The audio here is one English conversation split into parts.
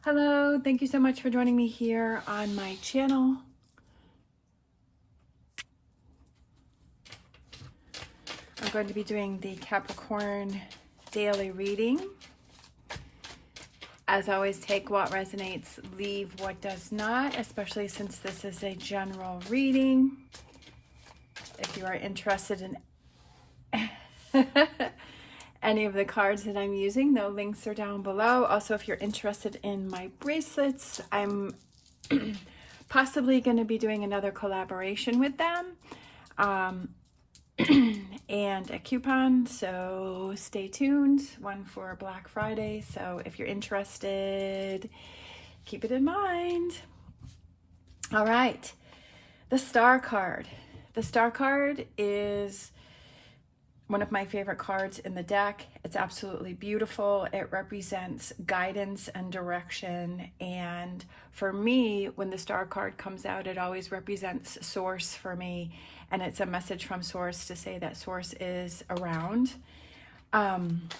Hello, thank you so much for joining me here on my channel. I'm going to be doing the Capricorn daily reading. As always, take what resonates, leave what does not, especially since this is a general reading. If you are interested in any of the cards that I'm using, the links are down below. Also, if you're interested in my bracelets, I'm possibly going to be doing another collaboration with them and a coupon, so stay tuned. One for Black Friday, so if you're interested, keep it in mind. All right, the Star card. The Star card is one of my favorite cards in the deck. It's absolutely beautiful. It represents guidance and direction. And for me, when the Star card comes out, it always represents Source for me. And it's a message from Source to say that Source is around. And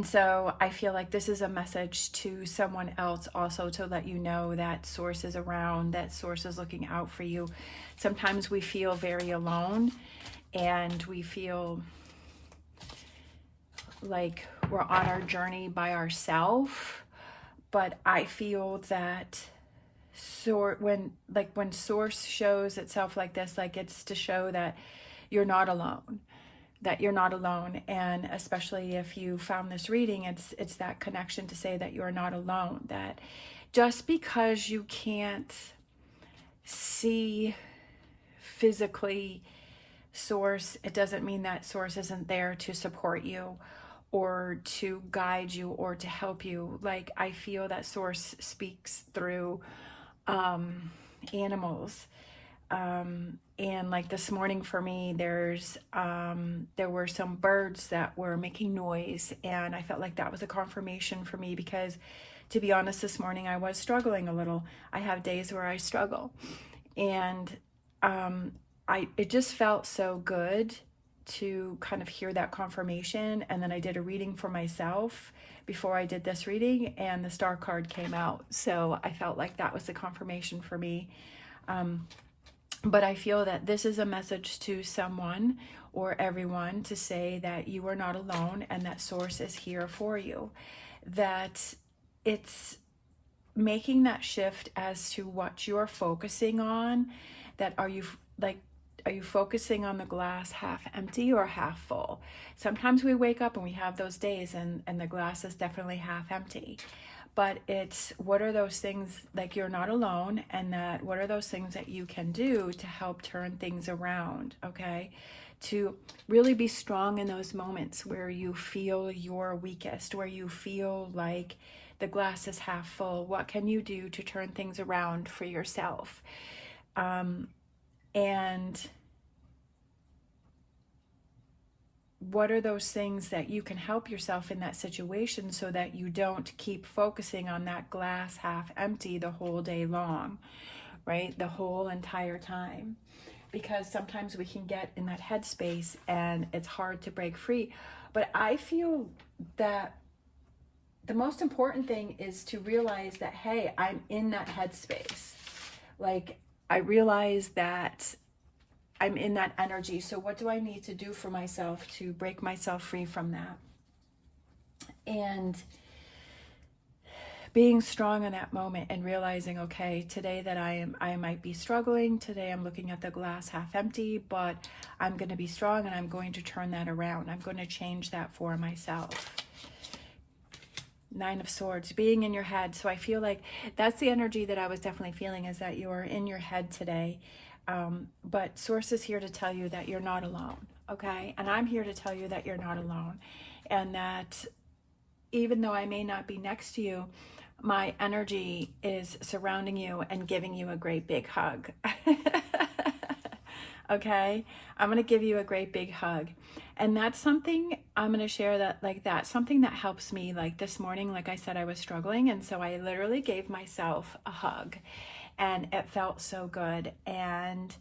so I feel like this is a message to someone else also to let you know that Source is around, that Source is looking out for you. Sometimes we feel very alone and we feel like we're on our journey by ourselves. But I feel that when Source shows itself like this, like it's to show that you're not alone. That you're not alone. And especially if you found this reading, it's that connection to say that you're not alone. That just because you can't see physically Source, it doesn't mean that Source isn't there to support you or to guide you or to help you. Like, I feel that Source speaks through animals. And like this morning for me, there were some birds that were making noise, and I felt like that was a confirmation for me because, to be honest, this morning I was struggling a little. I have days where I struggle, and it just felt so good to kind of hear that confirmation. And then I did a reading for myself before I did this reading, and the Star card came out. So I felt like that was the confirmation for me. But I feel that this is a message to someone or everyone to say that you are not alone and that Source is here for you. That it's making that shift as to what you're focusing on. That are you focusing on the glass half empty or half full? Sometimes we wake up and we have those days and the glass is definitely half empty. But it's what are those things, like you're not alone, and that what are those things that you can do to help turn things around, okay? To really be strong in those moments where you feel you're weakest, where you feel like the glass is half full. What can you do to turn things around for yourself? And what are those things that you can help yourself in that situation so that you don't keep focusing on that glass half empty the whole day long, right? The whole entire time. Because sometimes we can get in that headspace and it's hard to break free. But I feel that the most important thing is to realize that, hey, I'm in that headspace. Like, I realize that I'm in that energy. So what do I need to do for myself to break myself free from that? And being strong in that moment and realizing, okay, today that I might be struggling. Today I'm looking at the glass half empty, but I'm going to be strong and I'm going to turn that around. I'm going to change that for myself. Nine of Swords, being in your head. So I feel like that's the energy that I was definitely feeling, is that you're in your head today. But Source is here to tell you that you're not alone, okay? And I'm here to tell you that you're not alone. And that even though I may not be next to you, my energy is surrounding you and giving you a great big hug. Okay? I'm going to give you a great big hug. And that's something I'm going to share, that like that's something that helps me. Like this morning, like I said, I was struggling. And so I literally gave myself a hug and it felt so good. And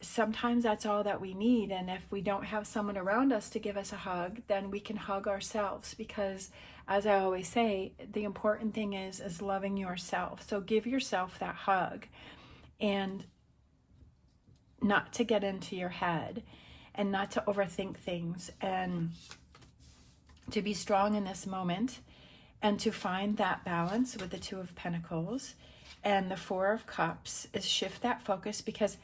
sometimes that's all that we need. And if we don't have someone around us to give us a hug, then we can hug ourselves, because as I always say, the important thing is loving yourself. So give yourself that hug, and not to get into your head, and not to overthink things, and to be strong in this moment, and to find that balance with the Two of Pentacles. And the Four of Cups is shift that focus, because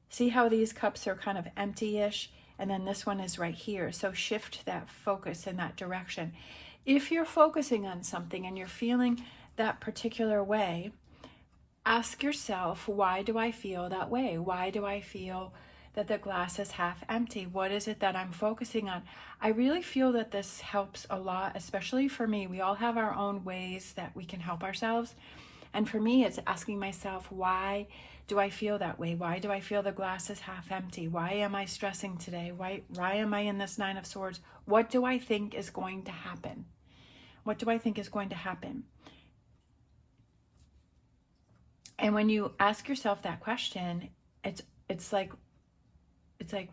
see how these cups are kind of empty-ish, and then this one is right here. So shift that focus in that direction. If you're focusing on something and you're feeling that particular way, ask yourself, why do I feel that way? Why do I feel that the glass is half empty? What is it that I'm focusing on? I really feel that this helps a lot, especially for me. We all have our own ways that we can help ourselves. And for me, it's asking myself, why do I feel that way? Why do I feel the glass is half empty? Why am I stressing today? Why am I in this Nine of Swords? What do I think is going to happen? What do I think is going to happen? And when you ask yourself that question, it's like,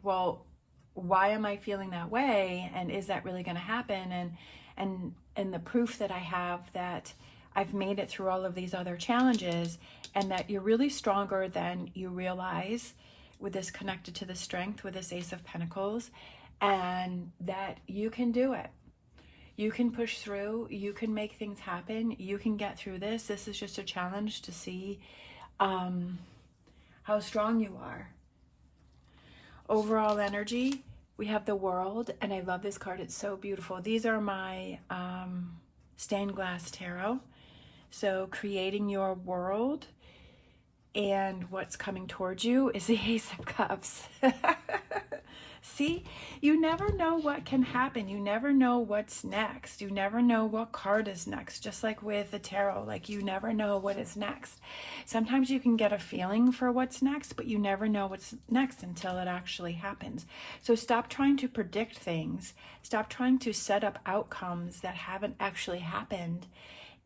well, why am I feeling that way? And is that really going to happen? And the proof that I have that I've made it through all of these other challenges, and that you're really stronger than you realize, with this connected to the strength with this Ace of Pentacles, and that you can do it. You can push through, you can make things happen, you can get through this. This is just a challenge to see how strong you are. Overall energy, we have the World, and I love this card. It's so beautiful. These are my stained glass tarot. So creating your world, and what's coming towards you is the Ace of Cups. See, you never know what can happen. You never know what's next. You never know what card is next. Just like with the tarot, like you never know what is next. Sometimes you can get a feeling for what's next, but you never know what's next until it actually happens. So stop trying to predict things. Stop trying to set up outcomes that haven't actually happened,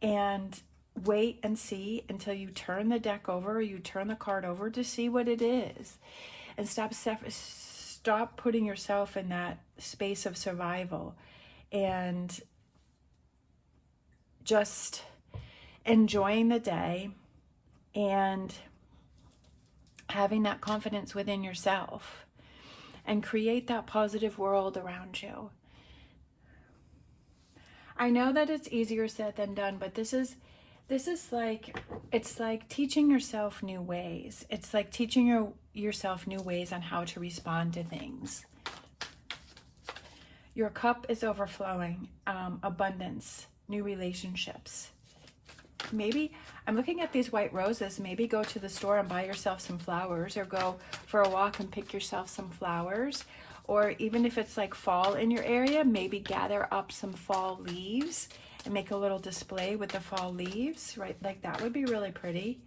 and wait and see until you turn the deck over, or you turn the card over to see what it is. And stop putting yourself in that space of survival, and just enjoying the day and having that confidence within yourself, and create that positive world around you. I know that it's easier said than done, but this is like, it's like teaching yourself new ways. It's like teaching yourself new ways on how to respond to things. Your cup is overflowing, abundance, new relationships. Maybe, I'm looking at these white roses, maybe go to the store and buy yourself some flowers, or go for a walk and pick yourself some flowers. Or even if it's like fall in your area, maybe gather up some fall leaves and make a little display with the fall leaves, right? Like that would be really pretty.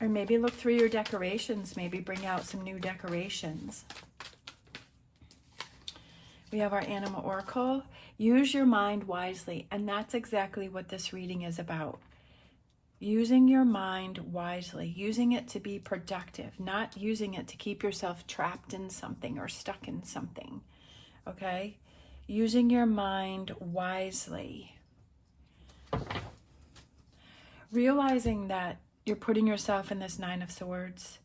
Or maybe look through your decorations, maybe bring out some new decorations. We have our Animal Oracle. Use your mind wisely, and that's exactly what this reading is about. Using your mind wisely, using it to be productive, not using it to keep yourself trapped in something or stuck in something, okay? Using your mind wisely. Realizing that you're putting yourself in this Nine of Swords,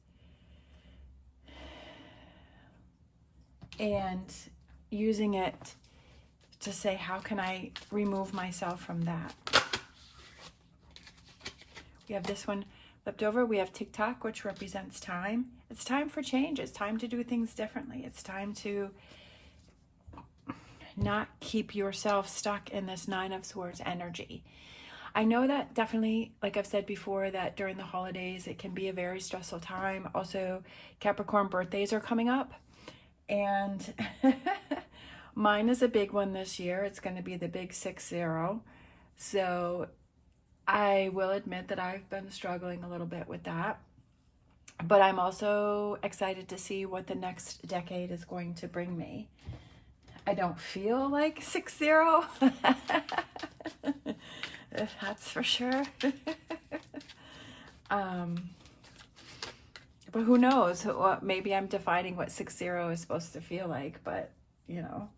and using it to say, how can I remove myself from that? We have this one flipped over. We have TikTok, which represents time. It's time for change. It's time to do things differently. It's time to not keep yourself stuck in this Nine of Swords energy. I know that definitely, like I've said before, that during the holidays, it can be a very stressful time. Also, Capricorn birthdays are coming up, and mine is a big one this year. It's going to be the big 6-0. So I will admit that I've been struggling a little bit with that, but I'm also excited to see what the next decade is going to bring me. I don't feel like 6-0. That's for sure. But who knows? Maybe I'm defining what 6-0 is supposed to feel like, but you know,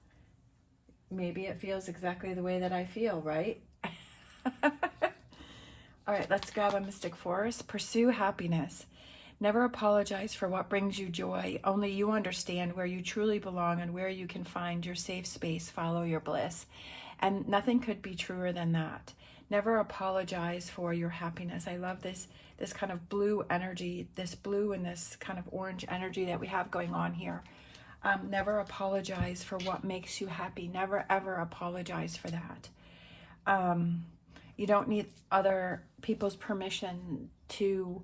maybe it feels exactly the way that I feel, right? All right, let's grab a Mystic Force. Pursue happiness. Never apologize for what brings you joy. Only you understand where you truly belong and where you can find your safe space. Follow your bliss. And nothing could be truer than that. Never apologize for your happiness. I love this kind of blue energy, this blue and this kind of orange energy that we have going on here. Never apologize for what makes you happy. Never, ever apologize for that. You don't need other people's permission to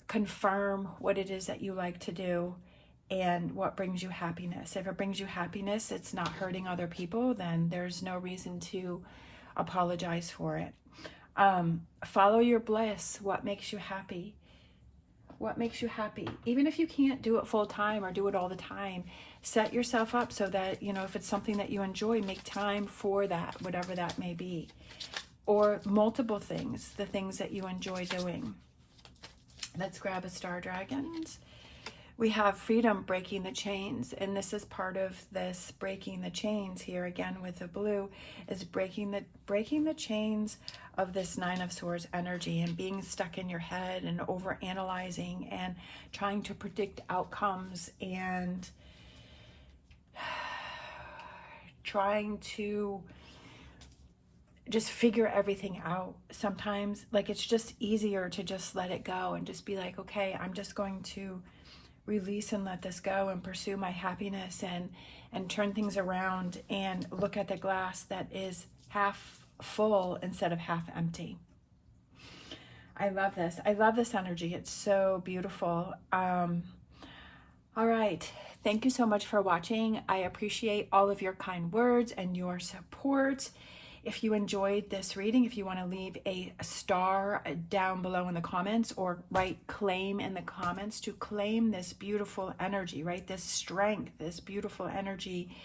confirm what it is that you like to do and what brings you happiness. If it brings you happiness, it's not hurting other people, then there's no reason to apologize for it. Follow your bliss. What makes you happy? What makes you happy? Even if you can't do it full time or do it all the time, set yourself up so that, you know, if it's something that you enjoy, make time for that, whatever that may be. Or multiple things, the things that you enjoy doing. Let's grab a Star Dragons. We have freedom, breaking the chains, and this is part of this breaking the chains here again with the blue, is breaking the chains of this Nine of Swords energy and being stuck in your head and over analyzing and trying to predict outcomes and trying to just figure everything out. Sometimes, like, it's just easier to just let it go and just be like, okay, I'm just going to release and let this go and pursue my happiness and turn things around and look at the glass that is half full instead of half empty. I love this. I love this energy. It's so beautiful. All right. Thank you so much for watching. I appreciate all of your kind words and your support. If you enjoyed this reading, if you want to leave a star down below in the comments or write claim in the comments to claim this beautiful energy, right? This strength, this beautiful energy,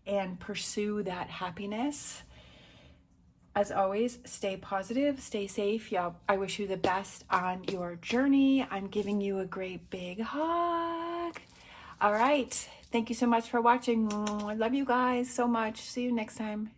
and pursue that happiness. As always, stay positive, stay safe. Y'all, I wish you the best on your journey. I'm giving you a great big hug. All right. Thank you so much for watching. I love you guys so much. See you next time.